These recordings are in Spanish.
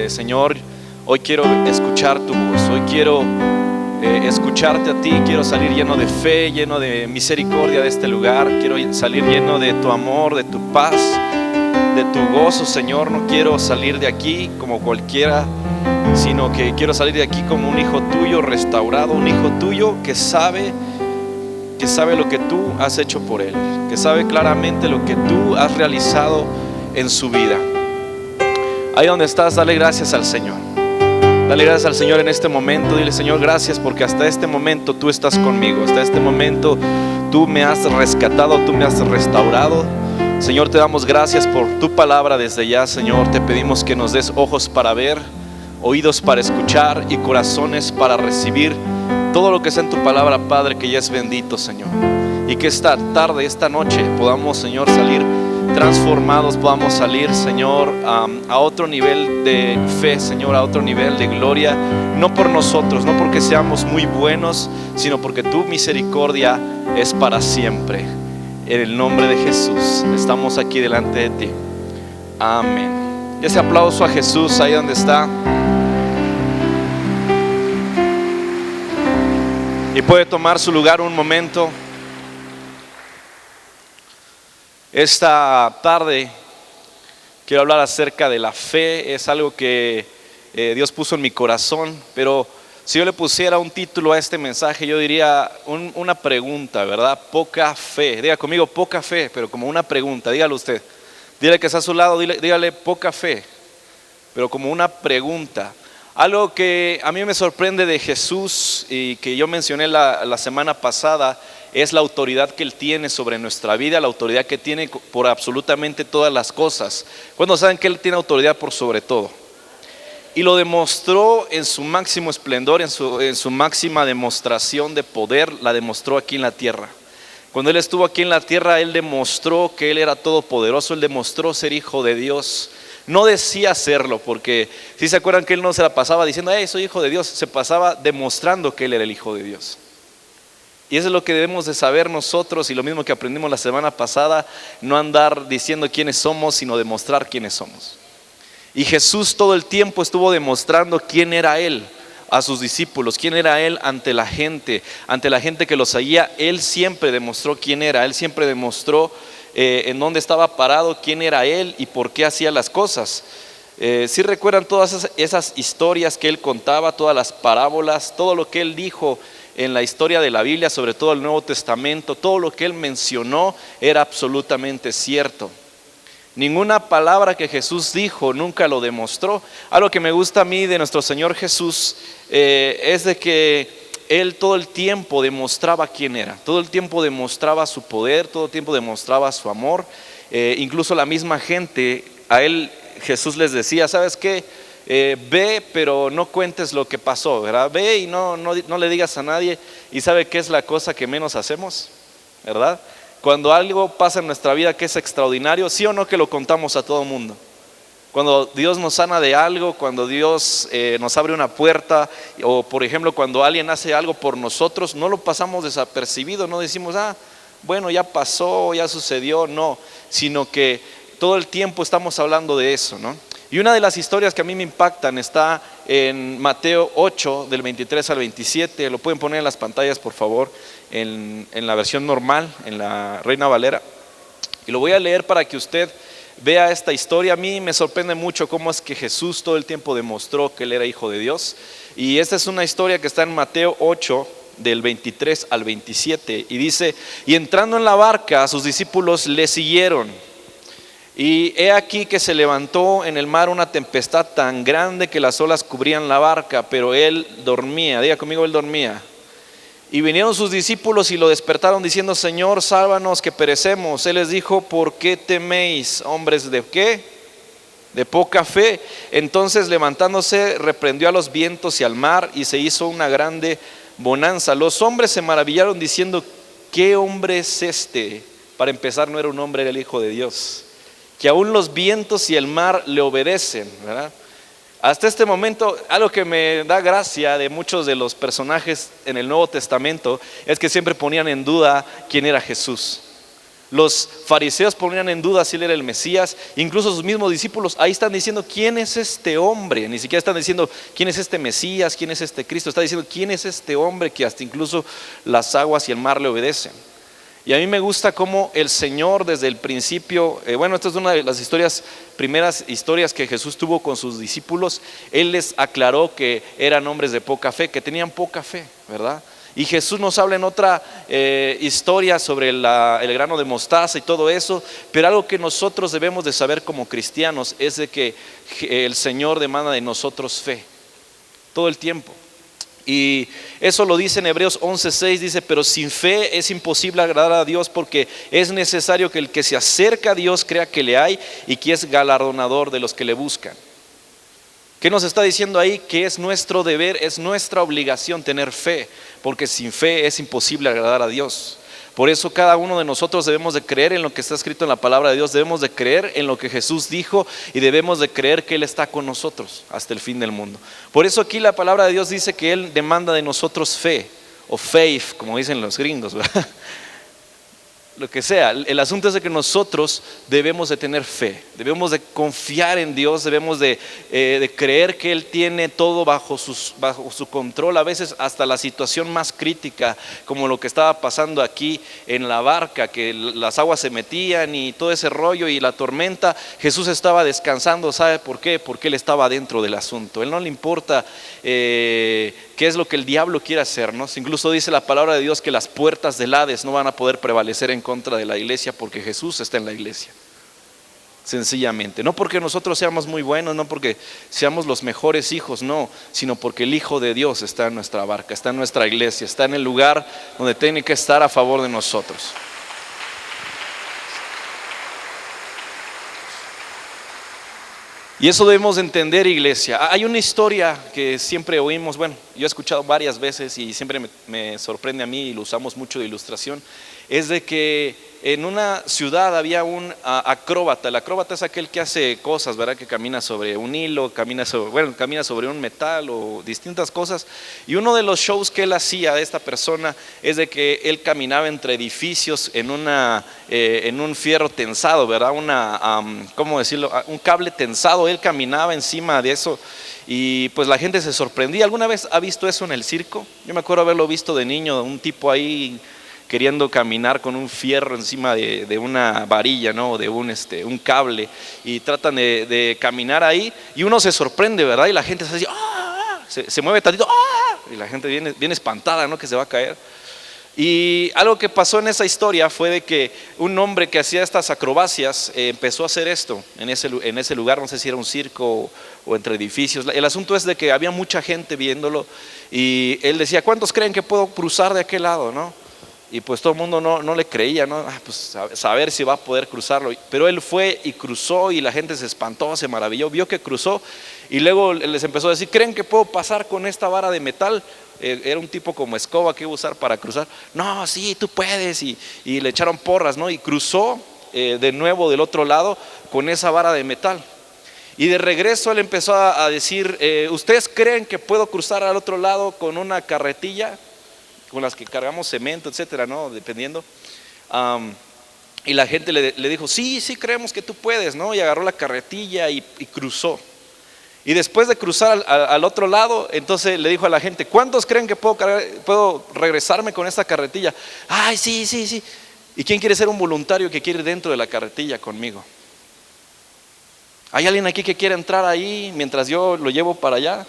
Señor, hoy quiero escuchar tu voz, hoy quiero escucharte a ti, quiero salir lleno de fe, lleno de misericordia de este lugar, quiero salir lleno de tu amor, de tu paz, de tu gozo, Señor. No quiero salir de aquí como cualquiera, sino que quiero salir de aquí como un hijo tuyo restaurado, un hijo tuyo que sabe lo que tú has hecho por él, que sabe claramente lo que tú has realizado en su vida. Ahí donde estás, dale gracias al Señor. Dale gracias al Señor en este momento. Dile: Señor, gracias porque hasta este momento tú estás conmigo. Hasta este momento tú me has rescatado, tú me has restaurado. Señor, te damos gracias por tu palabra desde ya, Señor. Te pedimos que nos des ojos para ver, oídos para escuchar y corazones para recibir todo lo que sea en tu palabra, Padre, que ya es bendito, Señor. Y que esta tarde, esta noche podamos, Señor, salir transformados, podamos salir, Señor, a otro nivel de fe, Señor, a otro nivel de gloria. No por nosotros, no porque seamos muy buenos, sino porque tu misericordia es para siempre. En el nombre de Jesús estamos aquí delante de ti. Amén. Ese aplauso a Jesús ahí donde está. Y puede tomar su lugar un momento. Esta tarde quiero hablar acerca de la fe. Es algo que Dios puso en mi corazón, pero si yo le pusiera un título a este mensaje, yo diría una pregunta, ¿verdad? Poca fe. Diga conmigo, poca fe, pero como una pregunta. Dígalo usted. Dígale que está a su lado, dígale poca fe, pero como una pregunta. Algo que a mí me sorprende de Jesús y que yo mencioné la semana pasada es la autoridad que Él tiene sobre nuestra vida, la autoridad que tiene por absolutamente todas las cosas. ¿Cuándo saben que Él tiene autoridad por sobre todo? Y lo demostró en su máximo esplendor, en su máxima demostración de poder, la demostró aquí en la tierra. Cuando Él estuvo aquí en la tierra, Él demostró que Él era todopoderoso, Él demostró ser hijo de Dios. No decía serlo, porque si se acuerdan que Él no se la pasaba diciendo: soy hijo de Dios, se pasaba demostrando que Él era el hijo de Dios. Y eso es lo que debemos de saber nosotros, y lo mismo que aprendimos la semana pasada: no andar diciendo quiénes somos, sino demostrar quiénes somos. Y Jesús todo el tiempo estuvo demostrando quién era Él a sus discípulos, quién era Él ante la gente que lo seguía. Él siempre demostró quién era, Él siempre demostró en dónde estaba parado, quién era Él y por qué hacía las cosas. Si recuerdan todas esas historias que Él contaba, todas las parábolas, todo lo que Él dijo en la historia de la Biblia, sobre todo el Nuevo Testamento, todo lo que Él mencionó era absolutamente cierto. Ninguna palabra que Jesús dijo nunca lo demostró. Algo que me gusta a mí de nuestro Señor Jesús es de que Él todo el tiempo demostraba quién era, todo el tiempo demostraba su poder, todo el tiempo demostraba su amor. Incluso la misma gente, a Él Jesús les decía: ¿sabes qué? Ve, pero no cuentes lo que pasó, ¿verdad? Ve y no le digas a nadie. ¿Y sabe qué es la cosa que menos hacemos? ¿Verdad? Cuando algo pasa en nuestra vida que es extraordinario, ¿sí o no que lo contamos a todo mundo? Cuando Dios nos sana de algo, cuando Dios nos abre una puerta, o por ejemplo cuando alguien hace algo por nosotros, no lo pasamos desapercibido, no decimos: bueno, ya pasó, ya sucedió. No, sino que todo el tiempo estamos hablando de eso, ¿no? Y una de las historias que a mí me impactan está en Mateo 8, del 23 al 27. Lo pueden poner en las pantallas, por favor, en la versión normal, en la Reina Valera. Y lo voy a leer para que usted vea esta historia. A mí me sorprende mucho cómo es que Jesús todo el tiempo demostró que Él era hijo de Dios. Y esta es una historia que está en Mateo 8, del 23 al 27. Y dice: y entrando en la barca, sus discípulos le siguieron. Y he aquí que se levantó en el mar una tempestad tan grande que las olas cubrían la barca, pero Él dormía. Diga conmigo: Él dormía. Y vinieron sus discípulos y lo despertaron diciendo: Señor, sálvanos que perecemos. Él les dijo: ¿por qué teméis, hombres de qué? De poca fe. Entonces levantándose reprendió a los vientos y al mar, y se hizo una grande bonanza. Los hombres se maravillaron diciendo: ¿qué hombre es este? Para empezar, no era un hombre, era el Hijo de Dios, que aún los vientos y el mar le obedecen, ¿verdad? Hasta este momento, algo que me da gracia de muchos de los personajes en el Nuevo Testamento es que siempre ponían en duda quién era Jesús. Los fariseos ponían en duda si él era el Mesías. Incluso sus mismos discípulos ahí están diciendo: ¿quién es este hombre? Ni siquiera están diciendo: ¿quién es este Mesías? ¿Quién es este Cristo? Está diciendo: ¿quién es este hombre que hasta incluso las aguas y el mar le obedecen? Y a mí me gusta cómo el Señor desde el principio, esta es una de las primeras historias que Jesús tuvo con sus discípulos. Él les aclaró que eran hombres de poca fe, que tenían poca fe, ¿verdad? Y Jesús nos habla en otra historia sobre el grano de mostaza y todo eso. Pero algo que nosotros debemos de saber como cristianos es de que el Señor demanda de nosotros fe todo el tiempo. Y eso lo dice en Hebreos 11:6, dice: pero sin fe es imposible agradar a Dios, porque es necesario que el que se acerca a Dios crea que le hay y que es galardonador de los que le buscan. ¿Qué nos está diciendo ahí? Que es nuestro deber, es nuestra obligación tener fe, porque sin fe es imposible agradar a Dios. Por eso cada uno de nosotros debemos de creer en lo que está escrito en la palabra de Dios, debemos de creer en lo que Jesús dijo y debemos de creer que Él está con nosotros hasta el fin del mundo. Por eso aquí la palabra de Dios dice que Él demanda de nosotros fe, o faith, como dicen los gringos, ¿verdad? Lo que sea, el asunto es de que nosotros debemos de tener fe, debemos de confiar en Dios, debemos de creer que Él tiene todo bajo su control. A veces hasta la situación más crítica, como lo que estaba pasando aquí en la barca, que las aguas se metían y todo ese rollo y la tormenta, Jesús estaba descansando. ¿Sabe por qué? Porque Él estaba dentro del asunto. Él no le importa qué es lo que el diablo quiere hacernos. Incluso dice la palabra de Dios que las puertas del Hades no van a poder prevalecer en contra de la iglesia, porque Jesús está en la iglesia. Sencillamente, no porque nosotros seamos muy buenos, no porque seamos los mejores hijos, no, sino porque el Hijo de Dios está en nuestra barca, está en nuestra iglesia, está en el lugar donde tiene que estar a favor de nosotros. Y eso debemos entender, iglesia. Hay una historia que siempre oímos, yo he escuchado varias veces y siempre me sorprende a mí, y lo usamos mucho de ilustración. Es de que en una ciudad había un acróbata. El acróbata es aquel que hace cosas, ¿verdad? Que camina sobre un hilo, camina sobre un metal o distintas cosas. Y uno de los shows que él hacía, de esta persona, es de que él caminaba entre edificios en un fierro tensado, ¿verdad? ¿Cómo decirlo? Un cable tensado. Él caminaba encima de eso y pues la gente se sorprendía. ¿Alguna vez ha visto eso en el circo? Yo me acuerdo haberlo visto de niño, un tipo ahí queriendo caminar con un fierro encima de una varilla, ¿no? De un cable, y tratan de caminar ahí y uno se sorprende, ¿verdad? Y la gente se dice, ¡ah! Se mueve tantito, ¡ah! Y la gente viene espantada, ¿no? Que se va a caer. Y algo que pasó en esa historia fue de que un hombre que hacía estas acrobacias empezó a hacer esto en ese lugar. No sé si era un circo o entre edificios. El asunto es de que había mucha gente viéndolo y él decía, ¿cuántos creen que puedo cruzar de aquel lado, no? Y pues todo el mundo no le creía, ¿no? Pues saber si va a poder cruzarlo. Pero él fue y cruzó y la gente se espantó, se maravilló, vio que cruzó y luego les empezó a decir, ¿creen que puedo pasar con esta vara de metal? Era un tipo como escoba que iba a usar para cruzar. No, sí, tú puedes. Y le echaron porras, ¿no? Y cruzó de nuevo del otro lado con esa vara de metal. Y de regreso él empezó a decir, ¿ustedes creen que puedo cruzar al otro lado con una carretilla, con las que cargamos cemento, etcétera, ¿no? Dependiendo. Y la gente le dijo, sí, creemos que tú puedes, ¿no? Y agarró la carretilla y cruzó. Y después de cruzar al otro lado, entonces le dijo a la gente, ¿cuántos creen que puedo regresarme con esta carretilla? Ay, sí. ¿Y quién quiere ser un voluntario que quiere ir dentro de la carretilla conmigo? ¿Hay alguien aquí que quiere entrar ahí mientras yo lo llevo para allá?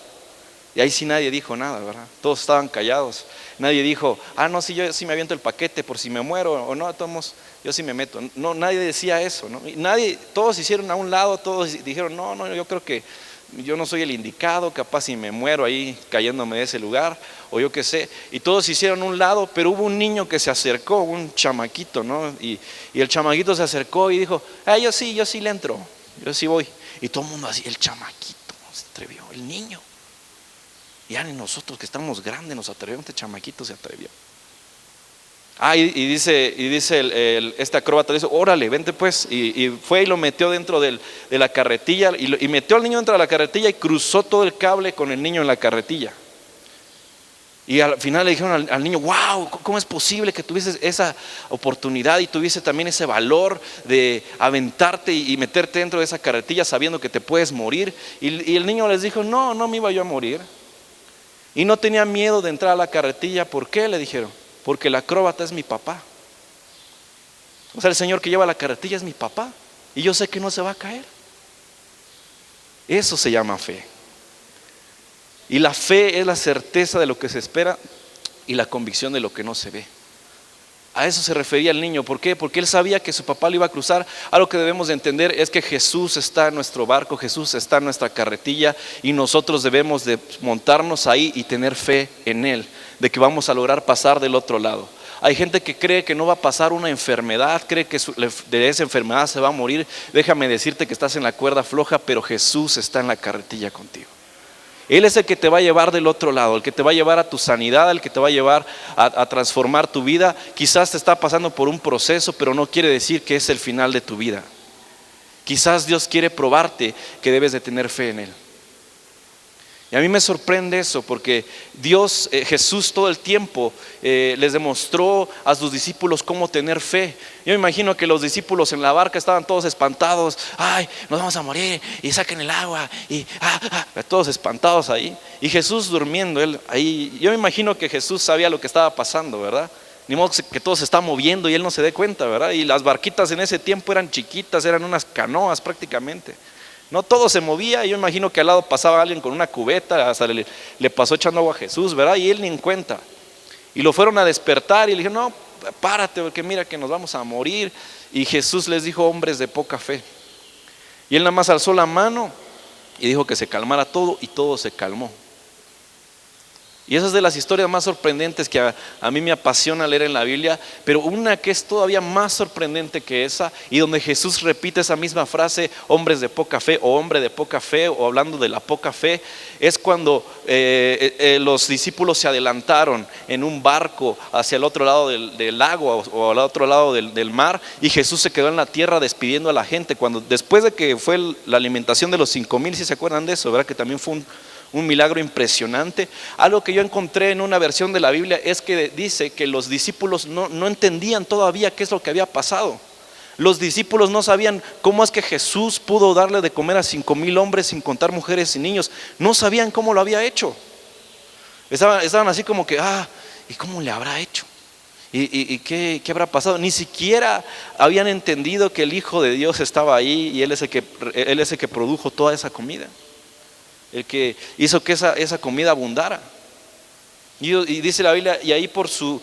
Y ahí sí nadie dijo nada, ¿verdad? Todos estaban callados. Nadie dijo, no, sí, yo sí me aviento el paquete por si me muero, o no, todos, yo sí me meto. No, nadie decía eso, ¿no? Y todos hicieron a un lado, todos dijeron, no, yo creo que yo no soy el indicado, capaz si me muero ahí cayéndome de ese lugar, o yo qué sé. Y todos hicieron a un lado, pero hubo un niño que se acercó, un chamaquito, ¿no? Y el chamaquito se acercó y dijo, yo sí le entro, yo sí voy. Y todo el mundo así, el chamaquito se atrevió, el niño. Ya ni nosotros que estamos grandes nos atrevemos, este chamaquito se atrevió. Y dice este acróbata, dice, órale, vente pues. Y fue y lo metió dentro de la carretilla y metió al niño dentro de la carretilla y cruzó todo el cable con el niño en la carretilla. Y al final le dijeron al niño, wow, ¿cómo es posible que tuvieses esa oportunidad y tuviese también ese valor de aventarte y meterte dentro de esa carretilla sabiendo que te puedes morir? Y el niño les dijo, no, no me iba yo a morir. Y no tenía miedo de entrar a la carretilla. ¿Por qué? Le dijeron, porque el acróbata es mi papá. O sea, el señor que lleva la carretilla es mi papá y yo sé que no se va a caer. Eso se llama fe. Y la fe es la certeza de lo que se espera y la convicción de lo que no se ve. A eso se refería el niño. ¿Por qué? Porque él sabía que su papá lo iba a cruzar. Algo que debemos de entender es que Jesús está en nuestro barco, Jesús está en nuestra carretilla y nosotros debemos de montarnos ahí y tener fe en Él, de que vamos a lograr pasar del otro lado. Hay gente que cree que no va a pasar una enfermedad, cree que de esa enfermedad se va a morir. Déjame decirte que estás en la cuerda floja, pero Jesús está en la carretilla contigo. Él es el que te va a llevar del otro lado, el que te va a llevar a tu sanidad, el que te va a llevar a transformar tu vida. Quizás te está pasando por un proceso, pero no quiere decir que es el final de tu vida. Quizás Dios quiere probarte que debes de tener fe en Él. Y a mí me sorprende eso porque Dios, Jesús todo el tiempo les demostró a sus discípulos cómo tener fe. Yo me imagino que los discípulos en la barca estaban todos espantados. Ay, nos vamos a morir y saquen el agua y todos espantados ahí. Y Jesús durmiendo, él ahí. Yo me imagino que Jesús sabía lo que estaba pasando, ¿verdad? Ni modo que todo se está moviendo y él no se dé cuenta, ¿verdad? Y las barquitas en ese tiempo eran chiquitas, eran unas canoas prácticamente. No todo se movía. Yo imagino que al lado pasaba alguien con una cubeta, hasta le pasó echando agua a Jesús, ¿verdad? Y él ni en cuenta. Y lo fueron a despertar y le dijeron, no, párate porque mira que nos vamos a morir. Y Jesús les dijo, hombres de poca fe. Y él nada más alzó la mano y dijo que se calmara todo y todo se calmó. Y esa es de las historias más sorprendentes que a mí me apasiona leer en la Biblia, pero una que es todavía más sorprendente que esa, y donde Jesús repite esa misma frase, hombres de poca fe o hombre de poca fe, o hablando de la poca fe, es cuando los discípulos se adelantaron en un barco hacia el otro lado del lago o al otro lado del mar, y Jesús se quedó en la tierra despidiendo a la gente, después de que fue la alimentación de los 5,000, si se acuerdan de eso, ¿verdad? Que también fue un milagro impresionante. Algo que yo encontré en una versión de la Biblia es que dice que los discípulos no entendían todavía qué es lo que había pasado. Los discípulos no sabían cómo es que Jesús pudo darle de comer a 5,000 hombres sin contar mujeres y niños. No sabían cómo lo había hecho. Estaban así como que, ¿y cómo le habrá hecho? ¿Y qué habrá pasado? Ni siquiera habían entendido que el Hijo de Dios estaba ahí y Él es el que produjo toda esa comida, el que hizo que esa comida abundara. Y dice la Biblia, y ahí por su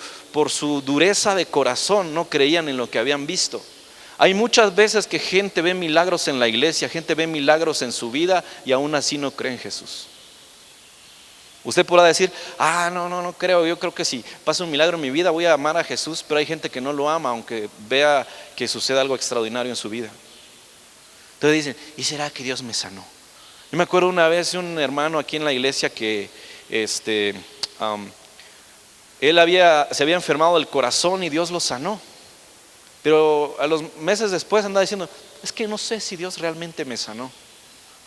dureza de corazón no creían en lo que habían visto. Hay muchas veces que gente ve milagros en la iglesia, gente ve milagros en su vida y aún así no cree en Jesús. Usted podrá decir, no creo, yo creo que si pasa un milagro en mi vida voy a amar a Jesús, pero hay gente que no lo ama aunque vea que suceda algo extraordinario en su vida. Entonces dicen, ¿y será que Dios me sanó? Yo me acuerdo una vez de un hermano aquí en la iglesia que él se había enfermado del corazón y Dios lo sanó. Pero a los meses después andaba diciendo, es que no sé si Dios realmente me sanó.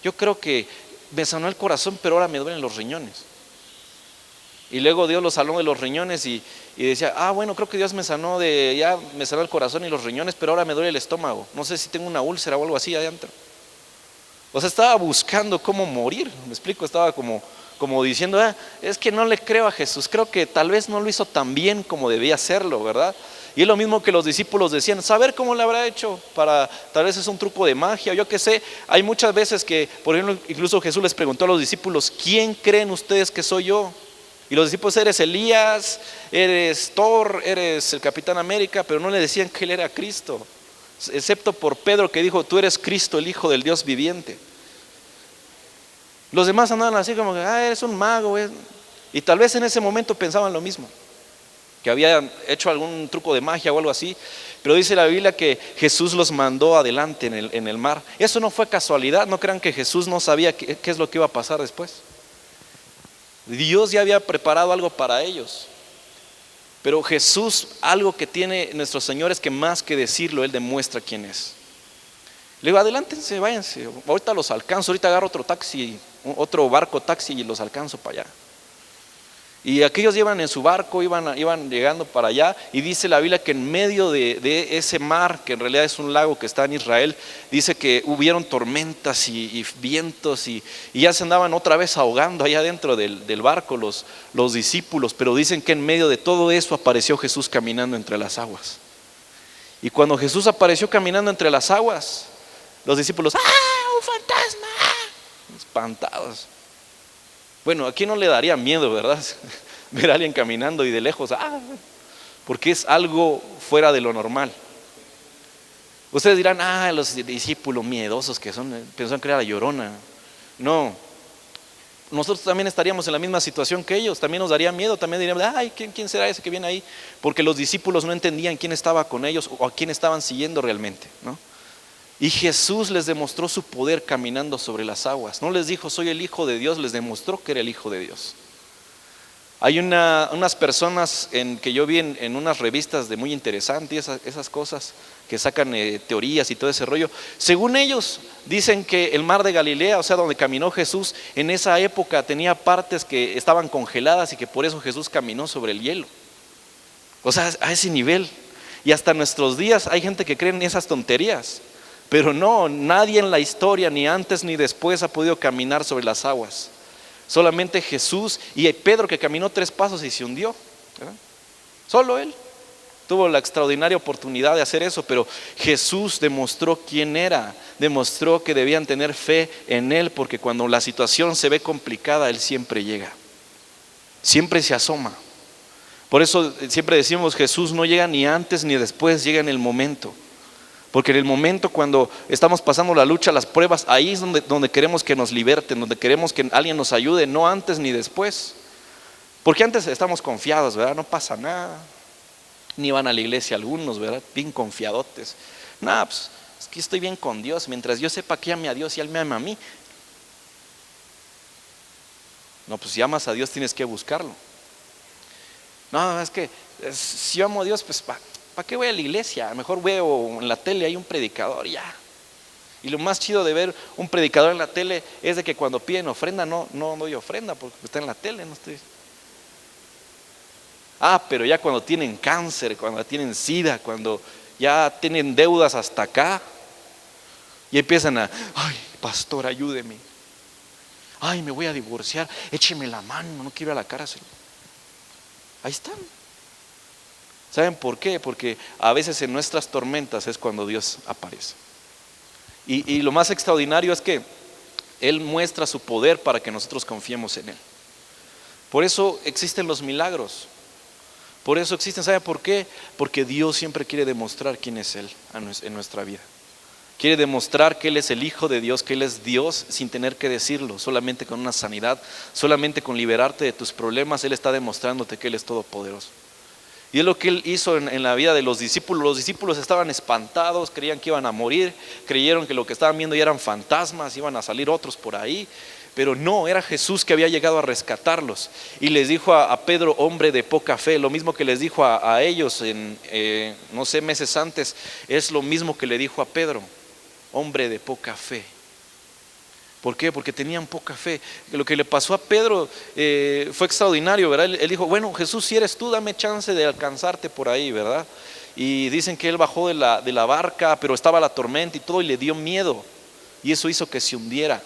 Yo creo que me sanó el corazón, pero ahora me duelen los riñones. Y luego Dios lo sanó de los riñones y decía, bueno, creo que Dios me sanó ya me sanó el corazón y los riñones, pero ahora me duele el estómago. No sé si tengo una úlcera o algo así adentro. O sea, estaba buscando cómo morir, me explico, estaba como diciendo, es que no le creo a Jesús, creo que tal vez no lo hizo tan bien como debía hacerlo, ¿verdad? Y es lo mismo que los discípulos decían, saber cómo le habrá hecho, tal vez es un truco de magia, yo qué sé. Hay muchas veces que, por ejemplo, incluso Jesús les preguntó a los discípulos, ¿quién creen ustedes que soy yo? Y los discípulos, eres Elías, eres Thor, eres el Capitán América, pero no le decían que él era Cristo. Excepto por Pedro que dijo, tú eres Cristo, el Hijo del Dios viviente. Los demás andaban así como que, eres un mago. Y tal vez en ese momento pensaban lo mismo, que había hecho algún truco de magia o algo así. Pero dice la Biblia que Jesús los mandó adelante en el mar. Eso no fue casualidad, no crean que Jesús no sabía qué es lo que iba a pasar después. Dios ya había preparado algo para ellos. Pero Jesús, algo que tiene nuestro Señor es que más que decirlo, Él demuestra quién es. Le digo, adelántense, váyanse, ahorita los alcanzo, ahorita agarro otro taxi, otro barco taxi y los alcanzo para allá. Y aquellos iban en su barco, iban llegando para allá, y dice la Biblia que en medio de ese mar, que en realidad es un lago que está en Israel, dice que hubieron tormentas y vientos, y ya se andaban otra vez ahogando allá dentro del barco los discípulos, pero dicen que en medio de todo eso apareció Jesús caminando entre las aguas. Y cuando Jesús apareció caminando entre las aguas, los discípulos, ¡ah, un fantasma! Espantados. Bueno, ¿a quién no le daría miedo, verdad? Ver a alguien caminando y de lejos, porque es algo fuera de lo normal. Ustedes dirán, los discípulos miedosos que son, pensaron que era la Llorona. No, nosotros también estaríamos en la misma situación que ellos, también nos daría miedo, también diríamos, ¿quién será ese que viene ahí? Porque los discípulos no entendían quién estaba con ellos o a quién estaban siguiendo realmente, ¿no? Y Jesús les demostró su poder caminando sobre las aguas. No les dijo, soy el Hijo de Dios, les demostró que era el Hijo de Dios. Hay unas personas que yo vi en unas revistas de muy interesantes, esas cosas que sacan teorías y todo ese rollo. Según ellos, dicen que el mar de Galilea, o sea, donde caminó Jesús, en esa época tenía partes que estaban congeladas y que por eso Jesús caminó sobre el hielo. O sea, a ese nivel. Y hasta nuestros días hay gente que cree en esas tonterías. Pero no, nadie en la historia, ni antes ni después, ha podido caminar sobre las aguas. Solamente Jesús y Pedro, que caminó 3 pasos y se hundió, ¿verdad? Solo él tuvo la extraordinaria oportunidad de hacer eso, pero Jesús demostró quién era, demostró que debían tener fe en él, porque cuando la situación se ve complicada, él siempre llega, siempre se asoma. Por eso siempre decimos, Jesús no llega ni antes ni después, llega en el momento. Porque en el momento cuando estamos pasando la lucha, las pruebas, ahí es donde queremos que nos liberten, donde queremos que alguien nos ayude, no antes ni después. Porque antes estamos confiados, ¿verdad? No pasa nada. Ni van a la iglesia algunos, ¿verdad? Bien confiadotes. Pues es que estoy bien con Dios. Mientras yo sepa que ame a Dios y Él me ama a mí. No, pues si amas a Dios tienes que buscarlo. No, es que si yo amo a Dios, pues ¿para qué voy a la iglesia? Mejor veo en la tele, hay un predicador y ya. Y lo más chido de ver un predicador en la tele es de que cuando piden ofrenda no doy ofrenda porque está en la tele, no estoy. Pero ya cuando tienen cáncer, cuando tienen SIDA, cuando ya tienen deudas hasta acá, y empiezan pastor, ayúdeme. Me voy a divorciar, écheme la mano, no quiero ir a la cárcel. Ahí están. ¿Saben por qué? Porque a veces en nuestras tormentas es cuando Dios aparece. Y lo más extraordinario es que Él muestra su poder para que nosotros confiemos en Él. Por eso existen los milagros. Por eso existen, ¿sabe por qué? Porque Dios siempre quiere demostrar quién es Él en nuestra vida. Quiere demostrar que Él es el Hijo de Dios, que Él es Dios sin tener que decirlo, solamente con una sanidad, solamente con liberarte de tus problemas. Él está demostrándote que Él es todopoderoso. Y es lo que Él hizo en la vida de los discípulos. Los discípulos estaban espantados, creían que iban a morir, creyeron que lo que estaban viendo ya eran fantasmas, iban a salir otros por ahí. Pero no, era Jesús que había llegado a rescatarlos. Y les dijo a Pedro, hombre de poca fe, lo mismo que les dijo a ellos meses antes, es lo mismo que le dijo a Pedro, hombre de poca fe. ¿Por qué? Porque tenían poca fe. Lo que le pasó a Pedro fue extraordinario, ¿verdad? Él dijo, bueno, Jesús, si eres tú, dame chance de alcanzarte por ahí, ¿verdad? Y dicen que él bajó de la barca, pero estaba la tormenta y todo, y le dio miedo. Y eso hizo que se hundiera.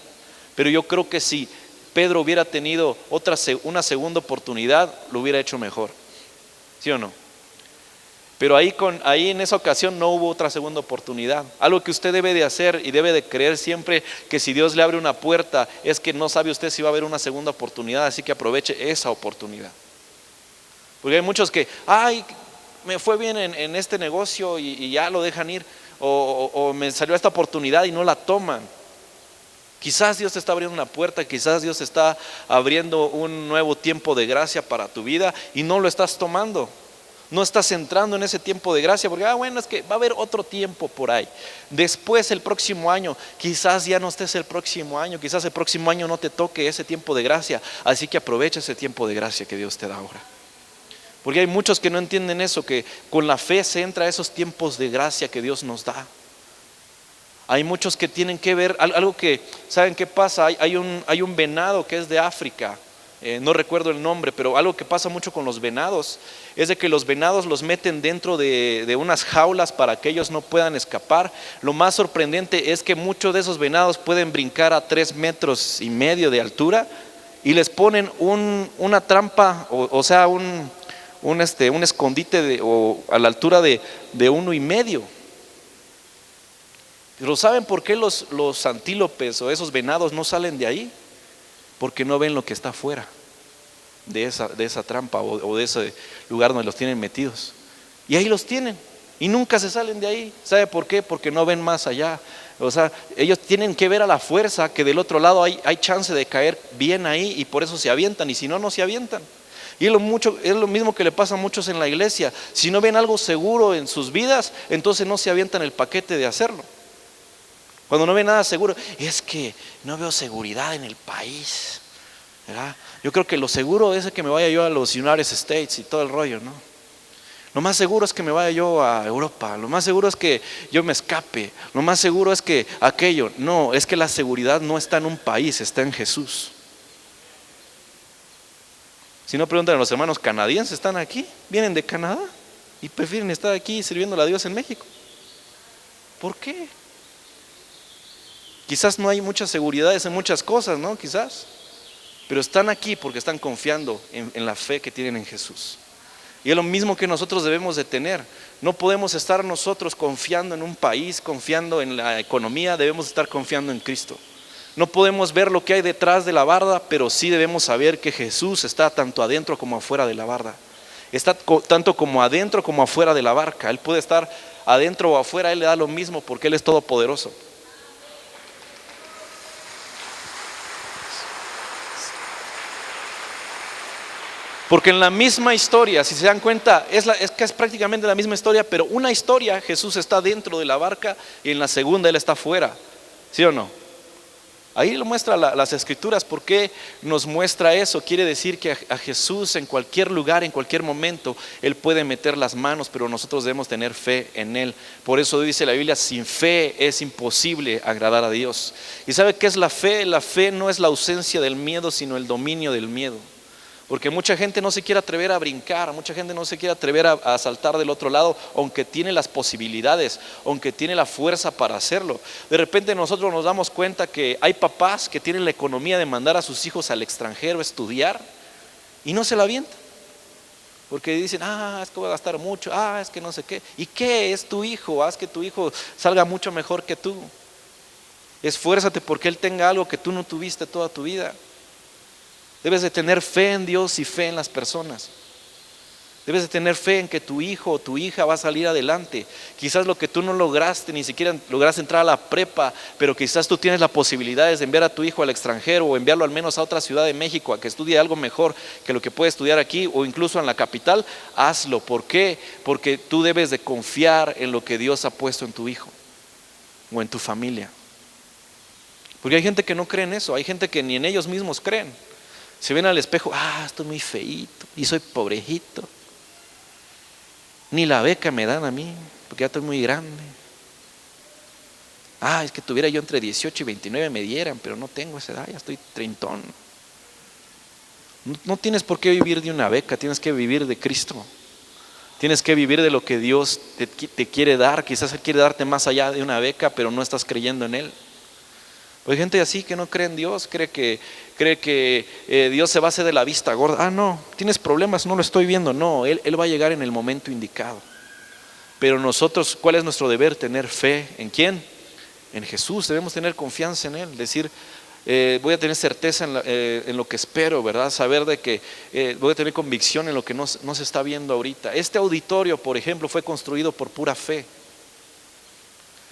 Pero yo creo que si Pedro hubiera tenido una segunda oportunidad, lo hubiera hecho mejor. ¿Sí o no? Pero ahí en esa ocasión no hubo otra segunda oportunidad. Algo que usted debe de hacer y debe de creer siempre, que si Dios le abre una puerta, es que no sabe usted si va a haber una segunda oportunidad, así que aproveche esa oportunidad. Porque hay muchos que, me fue bien en este negocio y ya lo dejan ir, o me salió esta oportunidad y no la toman. Quizás Dios te está abriendo una puerta, quizás Dios te está abriendo un nuevo tiempo de gracia para tu vida y no lo estás tomando. No estás entrando en ese tiempo de gracia porque, es que va a haber otro tiempo por ahí. Después, el próximo año, quizás ya no estés el próximo año, quizás el próximo año no te toque ese tiempo de gracia. Así que aprovecha ese tiempo de gracia que Dios te da ahora. Porque hay muchos que no entienden eso, que con la fe se entra a esos tiempos de gracia que Dios nos da. Hay muchos que tienen que ver algo que, ¿saben qué pasa? Hay un venado que es de África, no recuerdo el nombre, pero algo que pasa mucho con los venados es de que los venados los meten dentro de unas jaulas para que ellos no puedan escapar. Lo más sorprendente es que muchos de esos venados pueden brincar a 3,5 metros de altura y les ponen una trampa, o sea, un escondite a la altura de 1,5. Pero ¿saben por qué los antílopes o esos venados no salen de ahí? Porque no ven lo que está afuera de esa trampa o de ese lugar donde los tienen metidos. Y ahí los tienen y nunca se salen de ahí. ¿Sabe por qué? Porque no ven más allá. O sea, ellos tienen que ver a la fuerza que del otro lado hay chance de caer bien ahí, y por eso se avientan, y si no, no se avientan. Y es lo mismo que le pasa a muchos en la iglesia. Si no ven algo seguro en sus vidas, entonces no se avientan el paquete de hacerlo. Cuando no ven nada seguro, es que no veo seguridad en el país, ¿verdad? Yo creo que lo seguro es que me vaya yo a los United States y todo el rollo, ¿no? Lo más seguro es que me vaya yo a Europa, lo más seguro es que yo me escape, lo más seguro es que aquello. No, es que la seguridad no está en un país, está en Jesús. Si no, preguntan a los hermanos canadienses, están aquí, vienen de Canadá y prefieren estar aquí sirviéndole a Dios en México. ¿Por qué? Quizás no hay muchas seguridades en muchas cosas, ¿no? Quizás. Pero están aquí porque están confiando en la fe que tienen en Jesús. Y es lo mismo que nosotros debemos de tener. No podemos estar nosotros confiando en un país, confiando en la economía, debemos estar confiando en Cristo. No podemos ver lo que hay detrás de la barda, pero sí debemos saber que Jesús está tanto adentro como afuera de la barda. Está tanto como adentro como afuera de la barca. Él puede estar adentro o afuera, Él le da lo mismo porque Él es todopoderoso. Porque en la misma historia, si se dan cuenta, es que es prácticamente la misma historia, pero una historia Jesús está dentro de la barca y en la segunda Él está afuera. ¿Sí o no? Ahí lo muestra las escrituras. ¿Por qué nos muestra eso? Quiere decir que a Jesús en cualquier lugar, en cualquier momento, Él puede meter las manos, pero nosotros debemos tener fe en Él. Por eso dice la Biblia, sin fe es imposible agradar a Dios. ¿Y sabe qué es la fe? La fe no es la ausencia del miedo, sino el dominio del miedo. Porque mucha gente no se quiere atrever a brincar, mucha gente no se quiere atrever a saltar del otro lado, aunque tiene las posibilidades, aunque tiene la fuerza para hacerlo. De repente nosotros nos damos cuenta que hay papás que tienen la economía de mandar a sus hijos al extranjero a estudiar y no se la avientan. Porque dicen, es que voy a gastar mucho, es que no sé qué. ¿Y qué es tu hijo? Haz que tu hijo salga mucho mejor que tú. Esfuérzate porque él tenga algo que tú no tuviste toda tu vida. Debes de tener fe en Dios y fe en las personas. Debes de tener fe en que tu hijo o tu hija va a salir adelante. Quizás lo que tú no lograste, ni siquiera lograste entrar a la prepa, pero quizás tú tienes la posibilidad de enviar a tu hijo al extranjero o enviarlo al menos a otra ciudad de México a que estudie algo mejor que lo que puede estudiar aquí o incluso en la capital. Hazlo. ¿Por qué? Porque tú debes de confiar en lo que Dios ha puesto en tu hijo o en tu familia. Porque hay gente que no cree en eso, hay gente que ni en ellos mismos creen. Se ven al espejo, estoy muy feíto y soy pobrejito. Ni la beca me dan a mí, porque ya estoy muy grande. Es que tuviera yo entre 18 y 29 me dieran, pero no tengo esa edad, ya estoy treintón. No tienes por qué vivir de una beca, tienes que vivir de Cristo. Tienes que vivir de lo que Dios te quiere dar. Quizás Él quiere darte más allá de una beca, pero no estás creyendo en Él. Hay gente así que no cree en Dios, cree que Dios se va a hacer de la vista gorda. No, tienes problemas, no lo estoy viendo. No, Él va a llegar en el momento indicado. Pero nosotros, ¿cuál es nuestro deber? Tener fe. ¿En quién? En Jesús. Debemos tener confianza en Él. Decir, voy a tener certeza en lo que espero, ¿verdad? Saber de que voy a tener convicción en lo que no se está viendo ahorita. Este auditorio, por ejemplo, fue construido por pura fe.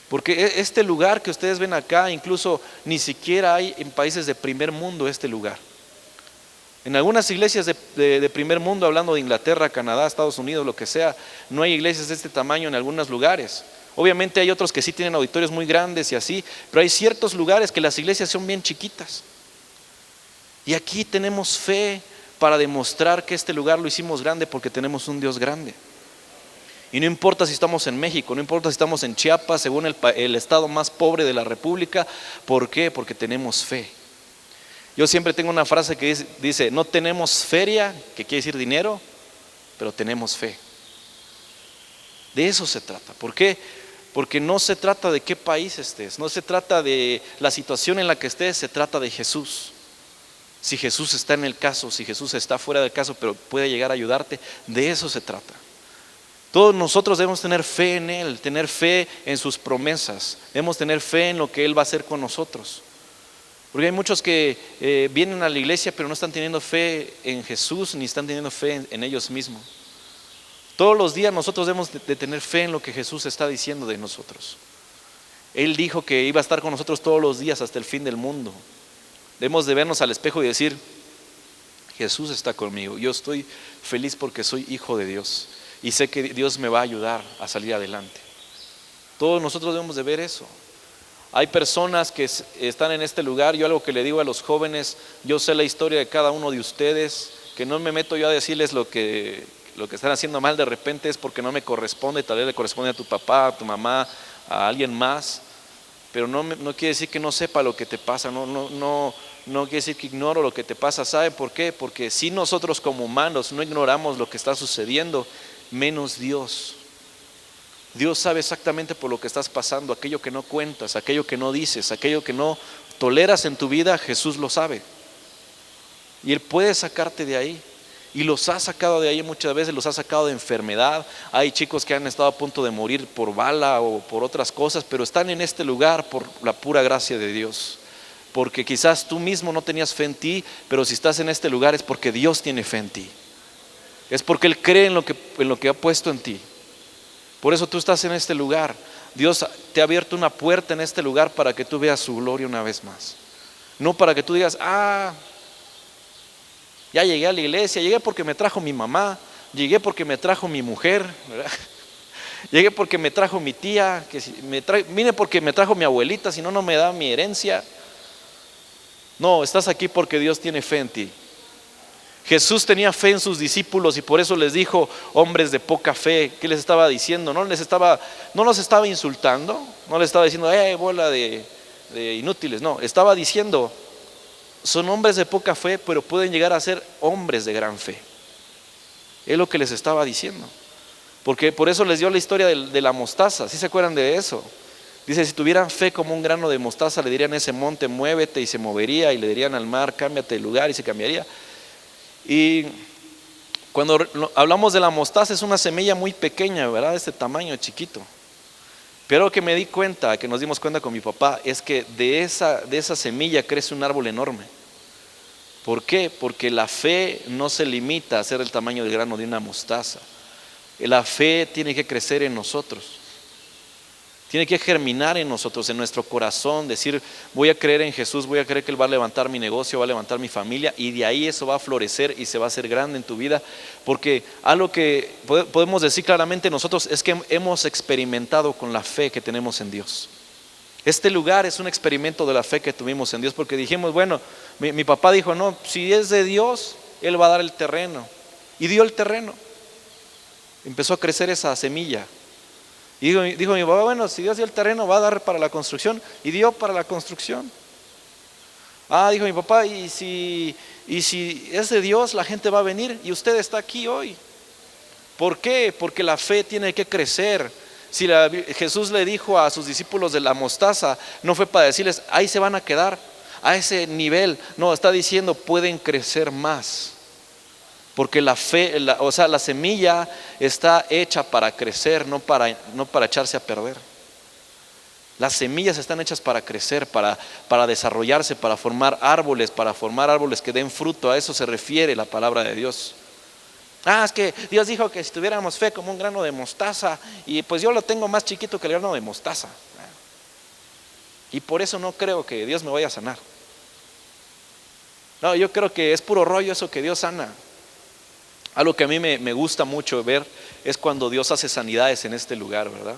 Porque este lugar que ustedes ven acá, incluso ni siquiera hay en países de primer mundo este lugar. En algunas iglesias de primer mundo, hablando de Inglaterra, Canadá, Estados Unidos, lo que sea, no hay iglesias de este tamaño en algunos lugares. Obviamente hay otros que sí tienen auditorios muy grandes y así, pero hay ciertos lugares que las iglesias son bien chiquitas. Y aquí tenemos fe para demostrar que este lugar lo hicimos grande porque tenemos un Dios grande. Y no importa si estamos en México, no importa si estamos en Chiapas, según el estado más pobre de la República. ¿Por qué? Porque tenemos fe. Yo siempre tengo una frase que dice, no tenemos feria, que quiere decir dinero, pero tenemos fe. De eso se trata. ¿Por qué? Porque no se trata de qué país estés, no se trata de la situación en la que estés, se trata de Jesús. Si Jesús está en el caso, si Jesús está fuera del caso, pero puede llegar a ayudarte, de eso se trata. Todos nosotros debemos tener fe en Él, tener fe en sus promesas, debemos tener fe en lo que Él va a hacer con nosotros. Porque hay muchos que vienen a la iglesia pero no están teniendo fe en Jesús ni están teniendo fe en ellos mismos. Todos los días nosotros debemos de tener fe en lo que Jesús está diciendo de nosotros. Él dijo que iba a estar con nosotros todos los días hasta el fin del mundo. Debemos de vernos al espejo y decir, Jesús está conmigo, yo estoy feliz porque soy hijo de Dios y sé que Dios me va a ayudar a salir adelante. Todos nosotros debemos de ver eso. Hay personas que están en este lugar, yo algo que le digo a los jóvenes, yo sé la historia de cada uno de ustedes, que no me meto yo a decirles lo que están haciendo mal de repente es porque no me corresponde, tal vez le corresponde a tu papá, a tu mamá, a alguien más, pero no quiere decir que no sepa lo que te pasa, no quiere decir que ignoro lo que te pasa. ¿Sabe por qué? Porque si nosotros como humanos no ignoramos lo que está sucediendo, menos Dios. Dios sabe exactamente por lo que estás pasando, aquello que no cuentas, aquello que no dices, aquello que no toleras en tu vida, Jesús lo sabe. Y Él puede sacarte de ahí. Y los ha sacado de ahí muchas veces, los ha sacado de enfermedad. Hay chicos que han estado a punto de morir por bala o por otras cosas, pero están en este lugar por la pura gracia de Dios. Porque quizás tú mismo no tenías fe en ti, pero si estás en este lugar es porque Dios tiene fe en ti. Es porque Él cree en lo que ha puesto en ti. Por eso tú estás en este lugar. Dios te ha abierto una puerta en este lugar para que tú veas su gloria una vez más. No para que tú digas, ya llegué a la iglesia, llegué porque me trajo mi mamá, llegué porque me trajo mi mujer, ¿verdad? Llegué porque me trajo mi tía, vine porque me trajo mi abuelita, si no, no me da mi herencia. No, estás aquí porque Dios tiene fe en ti. Jesús tenía fe en sus discípulos y por eso les dijo, hombres de poca fe. ¿Qué les estaba diciendo? No los estaba insultando, no les estaba diciendo, bola de inútiles. No, estaba diciendo, son hombres de poca fe, pero pueden llegar a ser hombres de gran fe. Es lo que les estaba diciendo. Porque por eso les dio la historia de la mostaza. ¿Sí se acuerdan de eso? Dice, si tuvieran fe como un grano de mostaza, le dirían a ese monte, muévete, y se movería, y le dirían al mar, cámbiate de lugar, y se cambiaría. Y cuando hablamos de la mostaza, es una semilla muy pequeña, ¿verdad? De este tamaño, chiquito. Pero lo que me di cuenta, que nos dimos cuenta con mi papá, es que de esa semilla crece un árbol enorme. ¿Por qué? Porque la fe no se limita a ser el tamaño del grano de una mostaza. La fe tiene que crecer en nosotros. Tiene que germinar en nosotros, en nuestro corazón, decir, voy a creer en Jesús, voy a creer que Él va a levantar mi negocio, va a levantar mi familia, y de ahí eso va a florecer y se va a hacer grande en tu vida. Porque algo que podemos decir claramente nosotros es que hemos experimentado con la fe que tenemos en Dios. Este lugar es un experimento de la fe que tuvimos en Dios, porque dijimos, bueno, mi papá dijo, no, si es de Dios, Él va a dar el terreno. Y dio el terreno. Empezó a crecer esa semilla. Y dijo mi papá, bueno, si Dios dio el terreno, va a dar para la construcción. Y dio para la construcción. Dijo mi papá, y si es de Dios, la gente va a venir, y usted está aquí hoy. ¿Por qué? Porque la fe tiene que crecer. Si Jesús le dijo a sus discípulos de la mostaza, no fue para decirles, ahí se van a quedar, a ese nivel. No, está diciendo, pueden crecer más. Porque la fe, la semilla está hecha para crecer, no para echarse a perder. Las semillas están hechas para crecer, para desarrollarse, para formar árboles que den fruto. A eso se refiere la palabra de Dios. Es que Dios dijo que si tuviéramos fe como un grano de mostaza, y pues yo lo tengo más chiquito que el grano de mostaza. Y por eso no creo que Dios me vaya a sanar. No, yo creo que es puro rollo eso que Dios sana. Algo que a mí me gusta mucho ver es cuando Dios hace sanidades en este lugar, ¿verdad?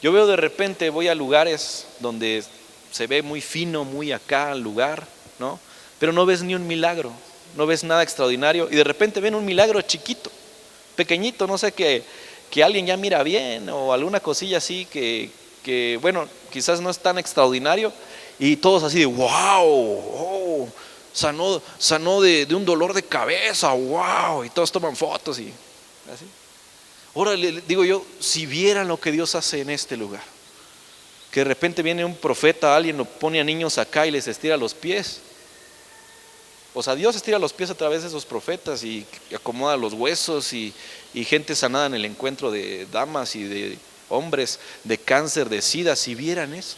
Yo veo de repente, voy a lugares donde se ve muy fino, muy acá el lugar, ¿no? Pero no ves ni un milagro, no ves nada extraordinario, y de repente ven un milagro chiquito, pequeñito, no sé, que alguien ya mira bien o alguna cosilla así que bueno, quizás no es tan extraordinario, y todos así de wow, sanó de un dolor de cabeza, wow, y todos toman fotos y así. Ahora le digo yo, si vieran lo que Dios hace en este lugar, que de repente viene un profeta, alguien lo pone a niños acá y les estira los pies. O sea, Dios estira los pies a través de esos profetas y acomoda los huesos y gente sanada en el encuentro de damas y de hombres de cáncer, de sida. Si vieran eso.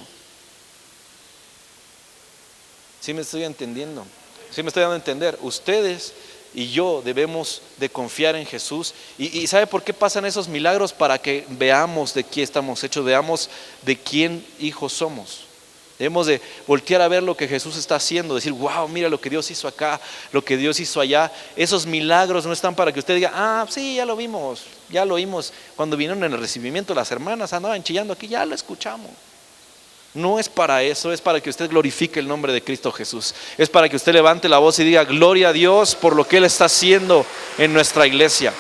¿Sí me estoy entendiendo? ¿Sí me estoy dando a entender? Ustedes y yo debemos de confiar en Jesús. ¿Y sabe por qué pasan esos milagros? Para que veamos de qué estamos hechos, veamos de quién hijos somos. Debemos de voltear a ver lo que Jesús está haciendo, decir, wow, mira lo que Dios hizo acá, lo que Dios hizo allá. Esos milagros no están para que usted diga, ah, sí, ya lo vimos, ya lo oímos. Cuando vinieron en el recibimiento las hermanas andaban chillando aquí, ya lo escuchamos. No es para eso, es para que usted glorifique el nombre de Cristo Jesús. Es para que usted levante la voz y diga, gloria a Dios por lo que Él está haciendo en nuestra iglesia.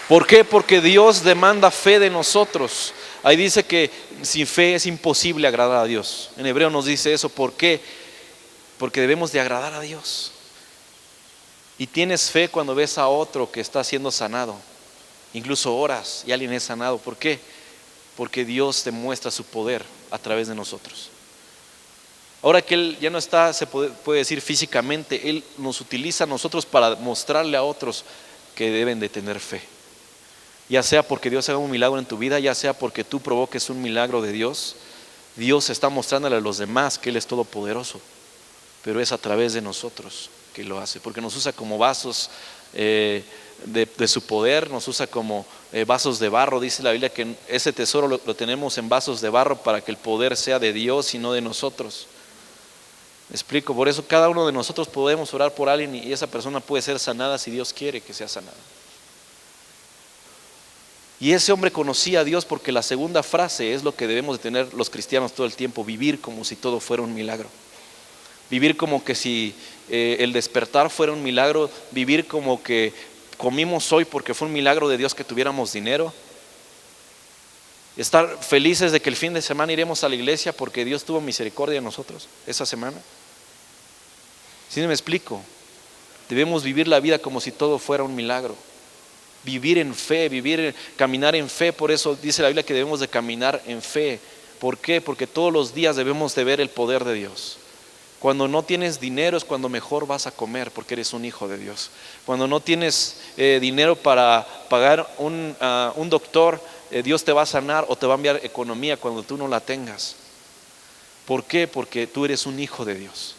¿Por qué? Porque Dios demanda fe de nosotros. Ahí dice que sin fe es imposible agradar a Dios. En hebreo nos dice eso. ¿Por qué? Porque debemos de agradar a Dios. Y tienes fe cuando ves a otro que está siendo sanado. Incluso oras y alguien es sanado. ¿Por qué? Porque Dios te muestra su poder a través de nosotros. Ahora que Él ya no está, se puede decir físicamente, Él nos utiliza a nosotros para mostrarle a otros que deben de tener fe. Ya sea porque Dios haga un milagro en tu vida, ya sea porque tú provoques un milagro de Dios. Dios está mostrándole a los demás que Él es todopoderoso, pero es a través de nosotros que lo hace, porque nos usa como vasos de su poder, nos usa como vasos de barro. Dice la Biblia que ese tesoro lo tenemos en vasos de barro para que el poder sea de Dios y no de nosotros. ¿Me explico? Por eso cada uno de nosotros podemos orar por alguien y esa persona puede ser sanada si Dios quiere que sea sanada. Y ese hombre conocía a Dios, porque la segunda frase es lo que debemos de tener los cristianos todo el tiempo: vivir como si todo fuera un milagro. Vivir como que si el despertar fuera un milagro. Vivir como que comimos hoy porque fue un milagro de Dios que tuviéramos dinero. Estar felices de que el fin de semana iremos a la iglesia porque Dios tuvo misericordia de nosotros esa semana. ¿Sí me explico? Debemos vivir la vida como si todo fuera un milagro. Vivir en fe, caminar en fe. Por eso dice la Biblia que debemos de caminar en fe. ¿Por qué? Porque todos los días debemos de ver el poder de Dios. Cuando no tienes dinero es cuando mejor vas a comer, porque eres un hijo de Dios. Cuando no tienes dinero para pagar un doctor, Dios te va a sanar o te va a enviar economía cuando tú no la tengas. ¿Por qué? Porque tú eres un hijo de Dios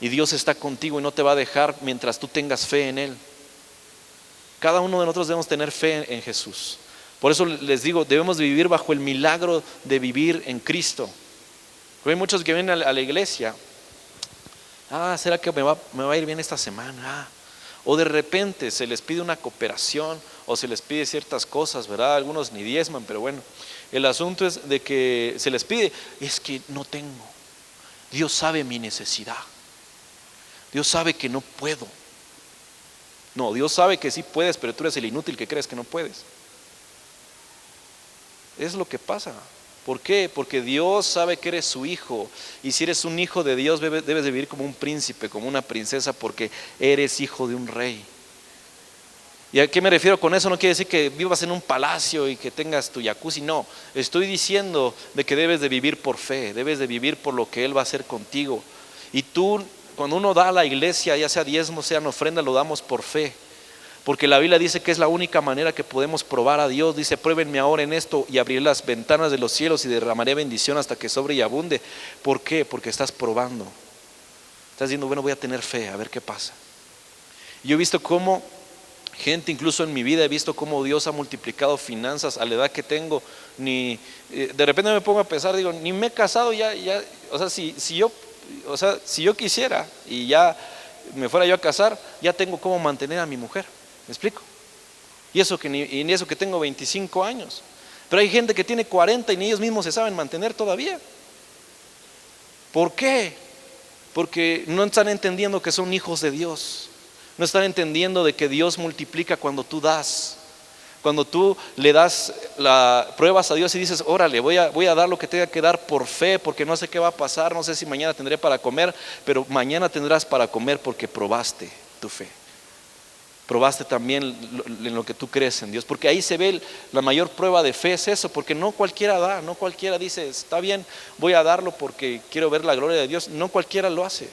y Dios está contigo y no te va a dejar mientras tú tengas fe en Él. Cada uno de nosotros debemos tener fe en Jesús. Por eso les digo, debemos vivir bajo el milagro de vivir en Cristo. Porque hay muchos que vienen a la iglesia. ¿Será que me va a ir bien esta semana? O de repente se les pide una cooperación o se les pide ciertas cosas, ¿verdad? Algunos ni diezman, pero bueno. El asunto es de que se les pide, es que no tengo. Dios sabe mi necesidad. Dios sabe que no puedo. No, Dios sabe que sí puedes, pero tú eres el inútil que crees que no puedes. Es lo que pasa. ¿Por qué? Porque Dios sabe que eres su hijo. Y si eres un hijo de Dios, debes de vivir como un príncipe, como una princesa, porque eres hijo de un rey. ¿Y a qué me refiero con eso? No quiere decir que vivas en un palacio y que tengas tu jacuzzi. No, estoy diciendo de que debes de vivir por fe. Debes de vivir por lo que Él va a hacer contigo. Y tú, cuando uno da a la iglesia, ya sea diezmo, sea ofrenda, lo damos por fe. Porque la Biblia dice que es la única manera que podemos probar a Dios. Dice, pruébenme ahora en esto y abriré las ventanas de los cielos y derramaré bendición hasta que sobre y abunde. ¿Por qué? Porque estás probando. Estás diciendo, bueno, voy a tener fe, a ver qué pasa. Yo he visto cómo gente, incluso en mi vida, he visto cómo Dios ha multiplicado finanzas a la edad que tengo. De repente me pongo a pensar, digo, ni me he casado ya. O sea, si yo quisiera y ya me fuera yo a casar, ya tengo cómo mantener a mi mujer. ¿Me explico? Y eso que tengo 25 años. Pero hay gente que tiene 40 y ni ellos mismos se saben mantener todavía. ¿Por qué? Porque no están entendiendo que son hijos de Dios. No están entendiendo de que Dios multiplica cuando tú das. Cuando tú le das pruebas a Dios y dices, órale, voy a dar lo que tenga que dar por fe, porque no sé qué va a pasar, no sé si mañana tendré para comer, pero mañana tendrás para comer porque probaste tu fe. Probaste también en lo que tú crees en Dios, porque ahí se ve la mayor prueba de fe, es eso, porque no cualquiera da, no cualquiera dice, está bien, voy a darlo porque quiero ver la gloria de Dios, no cualquiera lo hace.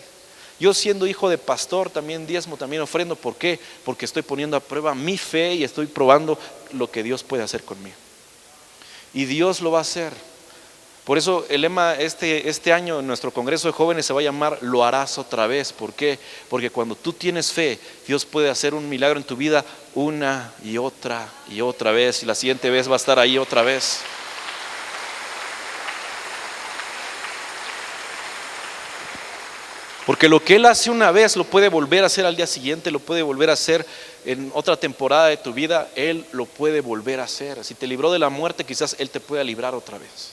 Yo siendo hijo de pastor también diezmo, también ofrendo. ¿Por qué? Porque estoy poniendo a prueba mi fe y estoy probando lo que Dios puede hacer conmigo. Y Dios lo va a hacer. Por eso el lema este año en nuestro Congreso de Jóvenes se va a llamar Lo harás otra vez. ¿Por qué? Porque cuando tú tienes fe, Dios puede hacer un milagro en tu vida una y otra vez. Y la siguiente vez va a estar ahí otra vez. Porque lo que Él hace una vez lo puede volver a hacer al día siguiente, lo puede volver a hacer en otra temporada de tu vida, Él lo puede volver a hacer. Si te libró de la muerte, quizás Él te pueda librar otra vez.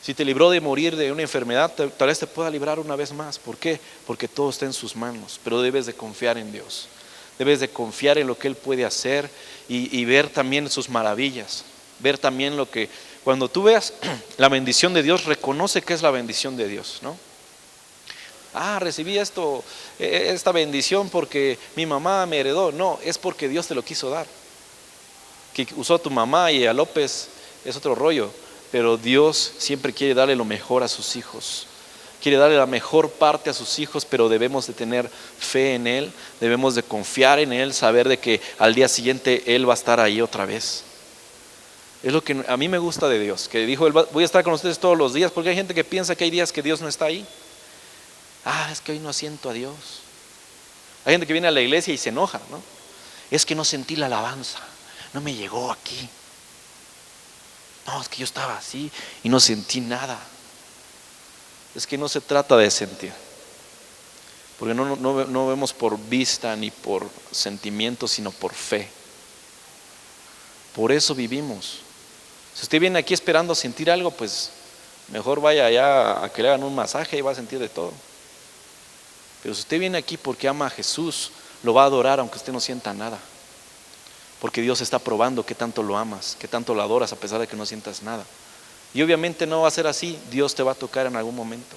Si te libró de morir de una enfermedad, tal vez te pueda librar una vez más. ¿Por qué? Porque todo está en sus manos, pero debes de confiar en Dios. Debes de confiar en lo que Él puede hacer y ver también sus maravillas. Ver también lo que, cuando tú veas la bendición de Dios, reconoce que es la bendición de Dios, ¿no? Recibí esta bendición porque mi mamá me heredó. No, es porque Dios te lo quiso dar. Que usó a tu mamá y a López es otro rollo, pero Dios siempre quiere darle lo mejor a sus hijos. Quiere darle la mejor parte a sus hijos, pero debemos de tener fe en Él, debemos de confiar en Él, saber de que al día siguiente Él va a estar ahí otra vez. Es lo que a mí me gusta de Dios, que dijo, voy a estar con ustedes todos los días, porque hay gente que piensa que hay días que Dios no está ahí. Es que hoy no siento a Dios. Hay gente que viene a la iglesia y se enoja, ¿no? Es que no sentí la alabanza, no me llegó aquí. No, es que yo estaba así y no sentí nada. Es que no se trata de sentir, porque no vemos por vista ni por sentimiento, sino por fe. Por eso vivimos. Si usted viene aquí esperando sentir algo, pues mejor vaya allá a que le hagan un masaje y va a sentir de todo. Pero si usted viene aquí porque ama a Jesús, lo va a adorar aunque usted no sienta nada. Porque Dios está probando qué tanto lo amas, qué tanto lo adoras a pesar de que no sientas nada. Y obviamente no va a ser así, Dios te va a tocar en algún momento.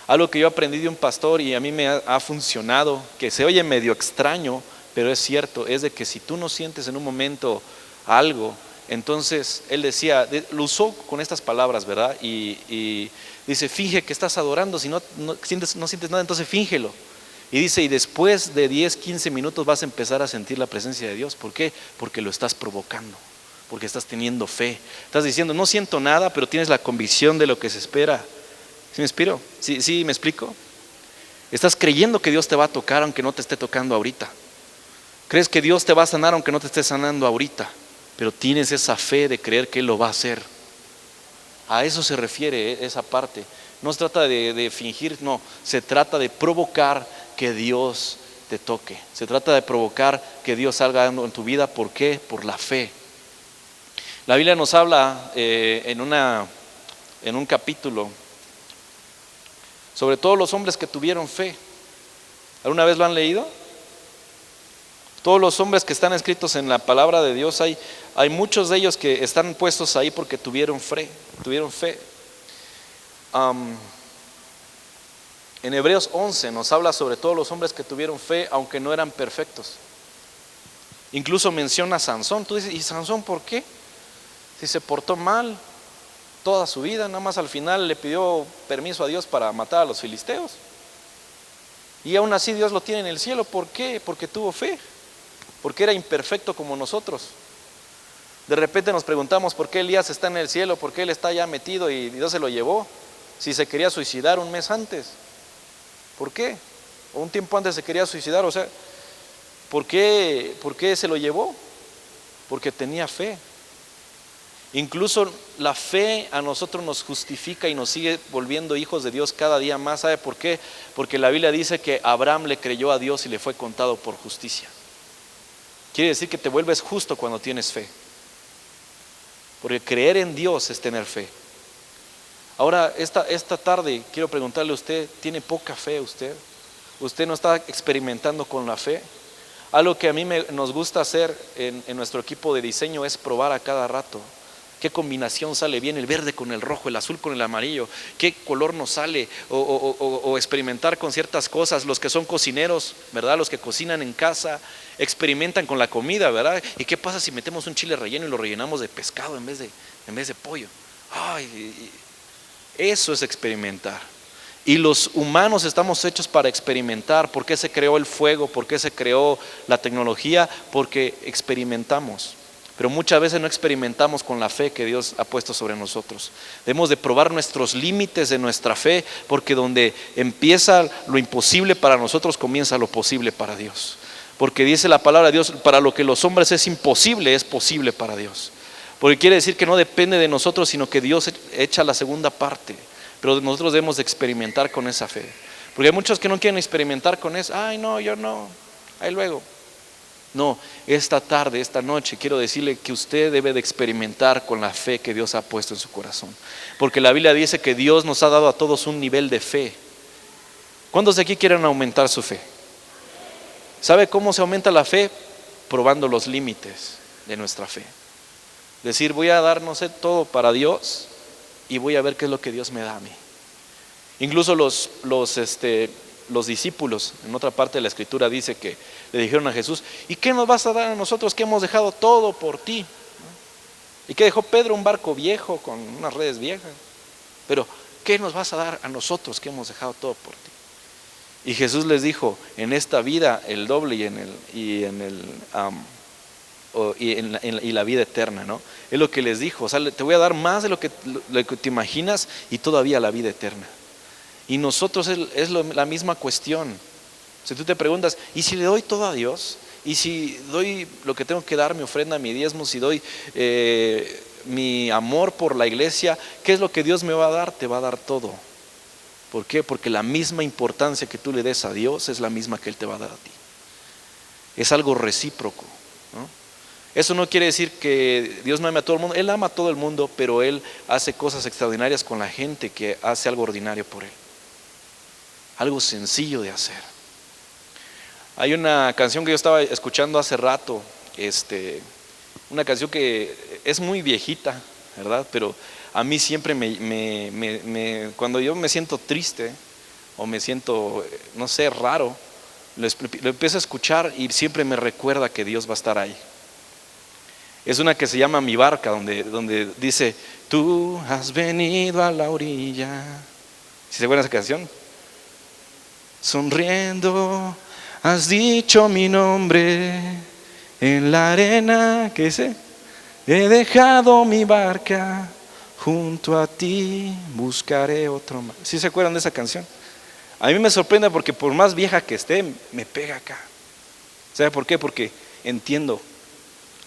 Algo que yo aprendí de un pastor y a mí me ha funcionado, que se oye medio extraño, pero es cierto, es de que si tú no sientes en un momento algo, entonces él decía, lo usó con estas palabras, ¿verdad? Y dice, finge que estás adorando, si no sientes nada, entonces fíngelo. Y dice, y después de 10, 15 minutos vas a empezar a sentir la presencia de Dios. ¿Por qué? Porque lo estás provocando, porque estás teniendo fe. Estás diciendo, no siento nada, pero tienes la convicción de lo que se espera. ¿Sí me explico? ¿Sí me explico? Estás creyendo que Dios te va a tocar aunque no te esté tocando ahorita. Crees que Dios te va a sanar aunque no te esté sanando ahorita, pero tienes esa fe de creer que Él lo va a hacer. A eso se refiere esa parte. No se trata de fingir, no, se trata de provocar que Dios te toque. Se trata de provocar que Dios salga en tu vida. ¿Por qué? Por la fe. La Biblia nos habla en un capítulo sobre todos los hombres que tuvieron fe. ¿Alguna vez lo han leído? Todos los hombres que están escritos en la palabra de Dios, hay muchos de ellos que están puestos ahí porque tuvieron fe. En Hebreos 11 nos habla sobre todos los hombres que tuvieron fe, aunque no eran perfectos. Incluso menciona a Sansón. Tú dices, ¿y Sansón por qué? Si se portó mal toda su vida, nada más al final le pidió permiso a Dios para matar a los filisteos. Y aún así Dios lo tiene en el cielo. ¿Por qué? Porque tuvo fe. Porque era imperfecto como nosotros. De repente nos preguntamos por qué Elías está en el cielo, por qué él está ya metido y Dios se lo llevó, si se quería suicidar un mes antes. ¿Por qué? O un tiempo antes se quería suicidar, o sea, ¿por qué se lo llevó? Porque tenía fe. Incluso la fe a nosotros nos justifica y nos sigue volviendo hijos de Dios cada día más. ¿Sabe por qué? Porque la Biblia dice que Abraham le creyó a Dios y le fue contado por justicia. Quiere decir que te vuelves justo cuando tienes fe. Porque creer en Dios es tener fe. Ahora, esta tarde quiero preguntarle a usted, ¿tiene poca fe usted? ¿Usted no está experimentando con la fe? Algo que a mí nos gusta hacer en nuestro equipo de diseño es probar a cada rato. ¿Qué combinación sale bien? El verde con el rojo, el azul con el amarillo. ¿Qué color nos sale? O experimentar con ciertas cosas. Los que son cocineros, ¿verdad? Los que cocinan en casa, experimentan con la comida, ¿verdad? ¿Y qué pasa si metemos un chile relleno y lo rellenamos de pescado en vez de pollo? Ay, eso es experimentar. Y los humanos estamos hechos para experimentar. ¿Por qué se creó el fuego? ¿Por qué se creó la tecnología? Porque experimentamos. Pero muchas veces no experimentamos con la fe que Dios ha puesto sobre nosotros. Debemos de probar nuestros límites de nuestra fe, porque donde empieza lo imposible para nosotros, comienza lo posible para Dios. Porque dice la palabra de Dios, para lo que los hombres es imposible, es posible para Dios. Porque quiere decir que no depende de nosotros, sino que Dios echa la segunda parte. Pero nosotros debemos de experimentar con esa fe. Porque hay muchos que no quieren experimentar con eso. Ay, no, yo no, ahí luego. No, esta tarde, esta noche, quiero decirle que usted debe de experimentar con la fe que Dios ha puesto en su corazón. Porque la Biblia dice que Dios nos ha dado a todos un nivel de fe. ¿Cuántos de aquí quieren aumentar su fe? ¿Sabe cómo se aumenta la fe? Probando los límites de nuestra fe. Decir, voy a dar, no sé, todo para Dios y voy a ver qué es lo que Dios me da a mí. Incluso los discípulos, en otra parte de la escritura dice que le dijeron a Jesús, ¿y qué nos vas a dar a nosotros que hemos dejado todo por ti? ¿Y qué dejó Pedro? Un barco viejo con unas redes viejas. Pero ¿qué nos vas a dar a nosotros que hemos dejado todo por ti? Y Jesús les dijo, en esta vida el doble y la vida eterna, ¿no? Es lo que les dijo, o sea, te voy a dar más de lo que te imaginas y todavía la vida eterna. Y nosotros es la misma cuestión. Si tú te preguntas, ¿y si le doy todo a Dios? ¿Y si doy lo que tengo que dar, mi ofrenda, mi diezmo? Si doy mi amor por la iglesia, ¿qué es lo que Dios me va a dar? Te va a dar todo. ¿Por qué? Porque la misma importancia que tú le des a Dios es la misma que Él te va a dar a ti. Es algo recíproco, ¿no? Eso no quiere decir que Dios no ame a todo el mundo. Él ama a todo el mundo, pero Él hace cosas extraordinarias con la gente que hace algo ordinario por Él. Algo sencillo de hacer. Hay una canción que yo estaba escuchando hace rato, una canción que es muy viejita, ¿verdad? Pero a mí siempre cuando yo me siento triste o me siento, no sé, raro, lo empiezo a escuchar y siempre me recuerda que Dios va a estar ahí. Es una que se llama Mi Barca, donde dice, tú has venido a la orilla. ¿Sí se acuerdan de esa canción? Sonriendo, has dicho mi nombre en la arena, ¿qué dice? He dejado mi barca, junto a ti buscaré otro mar. ¿Sí se acuerdan de esa canción? A mí me sorprende porque por más vieja que esté, me pega acá. ¿Sabe por qué? Porque entiendo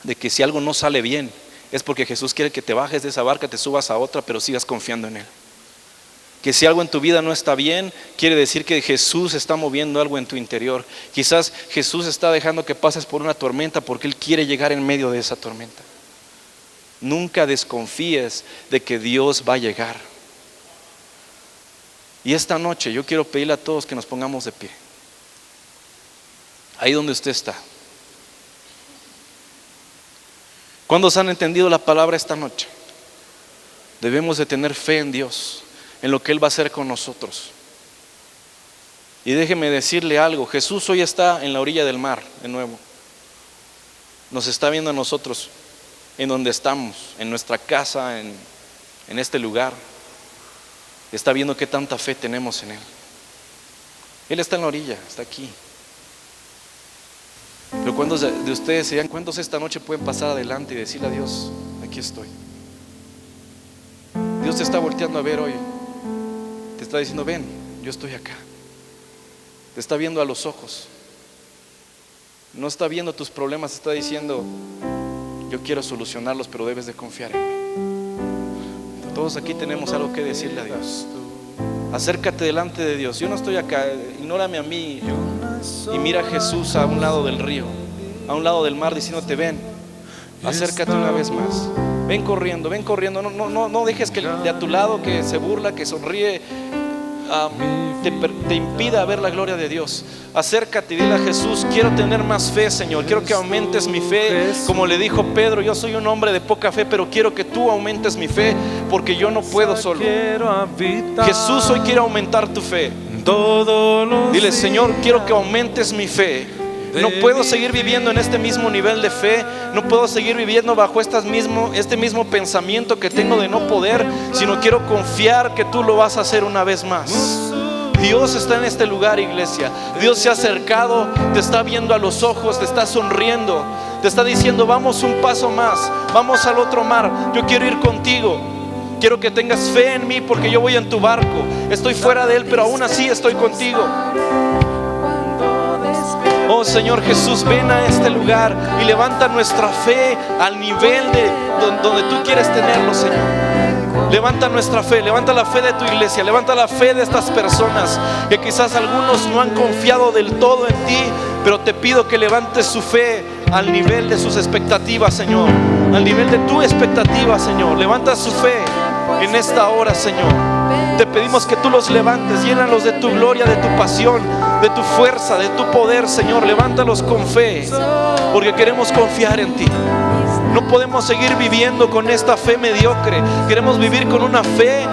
de que si algo no sale bien, es porque Jesús quiere que te bajes de esa barca, te subas a otra, pero sigas confiando en Él. Que si algo en tu vida no está bien, quiere decir que Jesús está moviendo algo en tu interior. Quizás Jesús está dejando que pases por una tormenta porque Él quiere llegar en medio de esa tormenta. Nunca desconfíes de que Dios va a llegar. Y esta noche yo quiero pedirle a todos que nos pongamos de pie. Ahí donde usted está. ¿Cuántos han entendido la palabra esta noche? Debemos de tener fe en Dios, en lo que Él va a hacer con nosotros. Y déjeme decirle algo, Jesús hoy está en la orilla del mar, de nuevo. Nos está viendo a nosotros, en donde estamos, en nuestra casa, en este lugar. Está viendo qué tanta fe tenemos en Él. Él está en la orilla, está aquí. Pero ¿cuántos de ustedes serían, cuántos esta noche pueden pasar adelante y decirle a Dios, aquí estoy? Dios te está volteando a ver hoy. Te está diciendo, ven, yo estoy acá. Te está viendo a los ojos. No está viendo tus problemas, te está diciendo, yo quiero solucionarlos, pero debes de confiar en mí. Todos aquí tenemos algo que decirle a Dios. Acércate delante de Dios. Yo no estoy acá, ignórame a mí. Y mira a Jesús a un lado del río, a un lado del mar, diciéndote, ven, acércate una vez más. Ven corriendo, no dejes que el de a tu lado que se burla, que sonríe, te impida ver la gloria de Dios, acércate y dile a Jesús: quiero tener más fe, Señor, quiero que aumentes mi fe. Como le dijo Pedro: yo soy un hombre de poca fe, pero quiero que tú aumentes mi fe, porque yo no puedo solo. Jesús, hoy quiero aumentar tu fe. Dile: Señor, quiero que aumentes mi fe. No puedo seguir viviendo en este mismo nivel de fe. No puedo seguir viviendo bajo este mismo pensamiento que tengo de no poder, sino quiero confiar que tú lo vas a hacer una vez más. Dios está en este lugar, iglesia. Dios se ha acercado, te está viendo a los ojos, te está sonriendo, te está diciendo: vamos un paso más, vamos al otro mar. Yo quiero ir contigo. Quiero que tengas fe en mí, porque yo voy en tu barco. Estoy fuera de él, pero aún así estoy contigo. Oh Señor Jesús, ven a este lugar y levanta nuestra fe al nivel de donde tú quieres tenerlo, Señor. Levanta nuestra fe, levanta la fe de tu iglesia, levanta la fe de estas personas que quizás algunos no han confiado del todo en ti, pero te pido que levantes su fe al nivel de sus expectativas, Señor, al nivel de tu expectativa, Señor. Levanta su fe en esta hora, Señor. Te pedimos que tú los levantes, llénalos de tu gloria, de tu pasión, de tu fuerza, de tu poder, Señor. Levántalos con fe, porque queremos confiar en ti. No podemos seguir viviendo con esta fe mediocre. Queremos vivir con una fe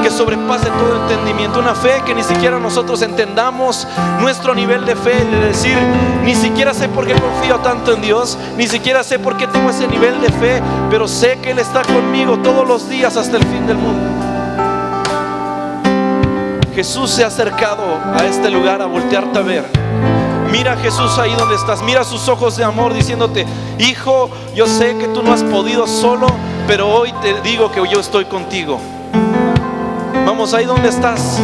que sobrepase todo entendimiento. Una fe que ni siquiera nosotros entendamos nuestro nivel de fe, de decir: ni siquiera sé por qué confío tanto en Dios, ni siquiera sé por qué tengo ese nivel de fe, pero sé que Él está conmigo todos los días hasta el fin del mundo. Jesús se ha acercado a este lugar a voltearte a ver. Mira a Jesús ahí donde estás. Mira sus ojos de amor diciéndote: hijo, yo sé que tú no has podido solo, pero hoy te digo que yo estoy contigo. Vamos, ahí donde estás,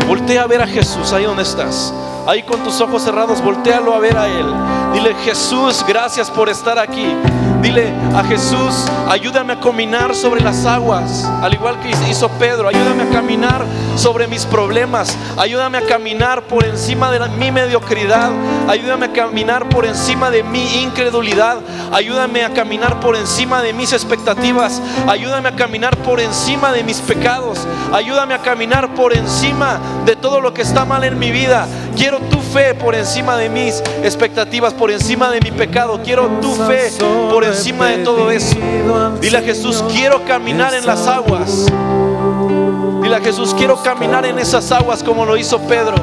voltea a ver a Jesús. Ahí donde estás, ahí con tus ojos cerrados, voltéalo a ver a Él. Dile: Jesús, gracias por estar aquí. Dile a Jesús: ayúdame a caminar sobre las aguas, al igual que hizo Pedro. Ayúdame a caminar sobre mis problemas. Ayúdame a caminar por encima de mi mediocridad. Ayúdame a caminar por encima de mi incredulidad. Ayúdame a caminar por encima de mis expectativas. Ayúdame a caminar por encima de mis pecados. Ayúdame a caminar por encima de todo lo que está mal en mi vida. Quiero tu fe por encima de mis expectativas, por encima de mi pecado. Quiero tu fe por encima de todo eso. Dile a Jesús: quiero caminar en las aguas. Dile a Jesús: quiero caminar en esas aguas como lo hizo Pedro.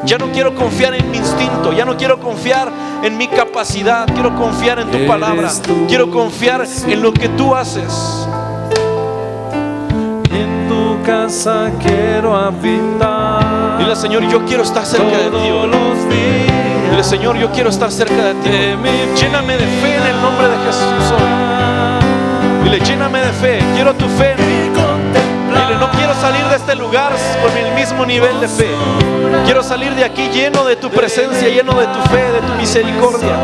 Ya no quiero confiar en mi instinto, ya no quiero confiar en mi capacidad. Quiero confiar en tu palabra. Quiero confiar en lo que tú haces. En tu casa quiero habitar. Dile: Señor, yo quiero estar cerca de ti. Dile: Señor, yo quiero estar cerca de ti. Lléname de fe en el nombre de Jesús hoy. Dile: lléname de fe, quiero tu fe en mí. Dile: no quiero salir de este lugar con el mismo nivel de fe. Quiero salir de aquí lleno de tu presencia, lleno de tu fe, de tu misericordia.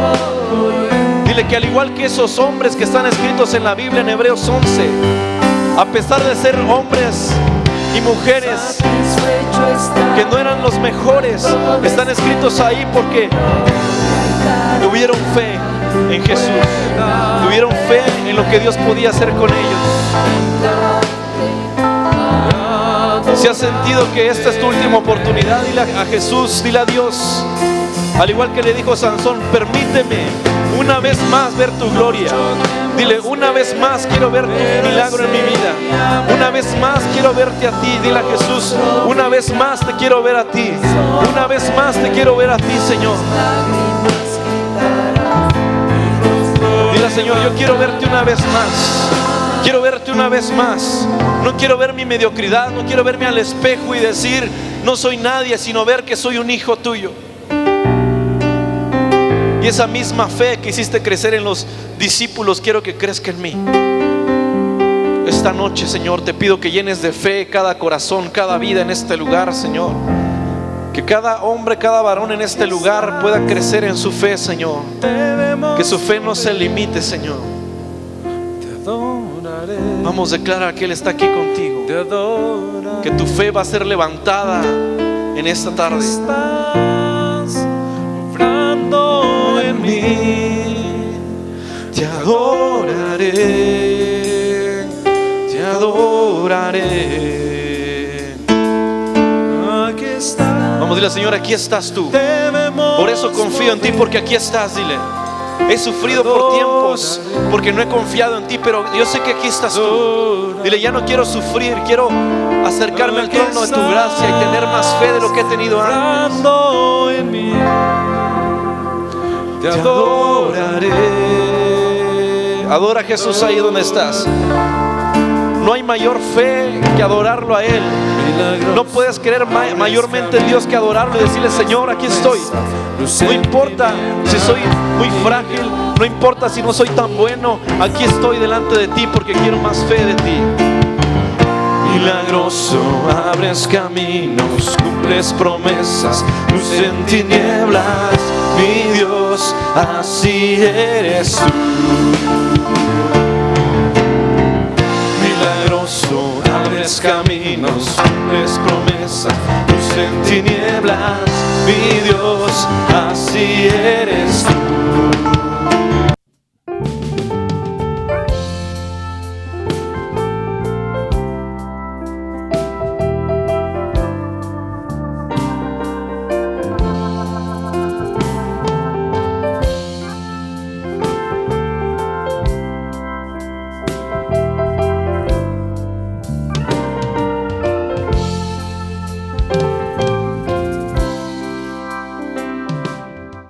Dile que al igual que esos hombres que están escritos en la Biblia en Hebreos 11, a pesar de ser hombres y mujeres que no eran los mejores, están escritos ahí porque tuvieron fe en Jesús, tuvieron fe en lo que Dios podía hacer con ellos. Si has sentido que esta es tu última oportunidad, dile a Jesús, dile a Dios, al igual que le dijo Sansón: permíteme una vez más ver tu gloria. Dile: una vez más quiero ver tu milagro en mi vida. Una vez más quiero verte a ti. Dile a Jesús: una vez más te quiero ver a ti. Una vez más te quiero ver a ti, Señor. Dile: Señor, yo quiero verte una vez más. Quiero verte una vez más. No quiero ver mi mediocridad. No quiero verme al espejo y decir: no soy nadie, sino ver que soy un hijo tuyo. Y esa misma fe que hiciste crecer en los discípulos, quiero que crezca en mí. Esta noche, Señor, te pido que llenes de fe cada corazón, cada vida en este lugar, Señor. Que cada hombre, cada varón en este lugar pueda crecer en su fe, Señor. Que su fe no se limite, Señor. Vamos a declarar que Él está aquí contigo. Que tu fe va a ser levantada en esta tarde. En mí, te adoraré, te adoraré. Vamos, dile, Señor, aquí estás tú. Debemos Por eso confío en ti, porque aquí estás, dile. He sufrido por tiempos porque no he confiado en ti, pero yo sé que aquí estás tú. Dile, ya no quiero sufrir, quiero acercarme al trono de tu gracia y tener más fe de lo que he tenido antes. en mí. Te adoraré. Adora a Jesús ahí donde estás. No hay mayor fe que adorarlo a Él. No puedes creer mayormente en Dios que adorarlo y decirle, Señor, aquí estoy. No importa si soy muy frágil, no importa si no soy tan bueno, aquí estoy delante de ti porque quiero más fe de ti. Milagroso, abres caminos, cumples promesas, luz en tinieblas, mi Dios, así eres tú.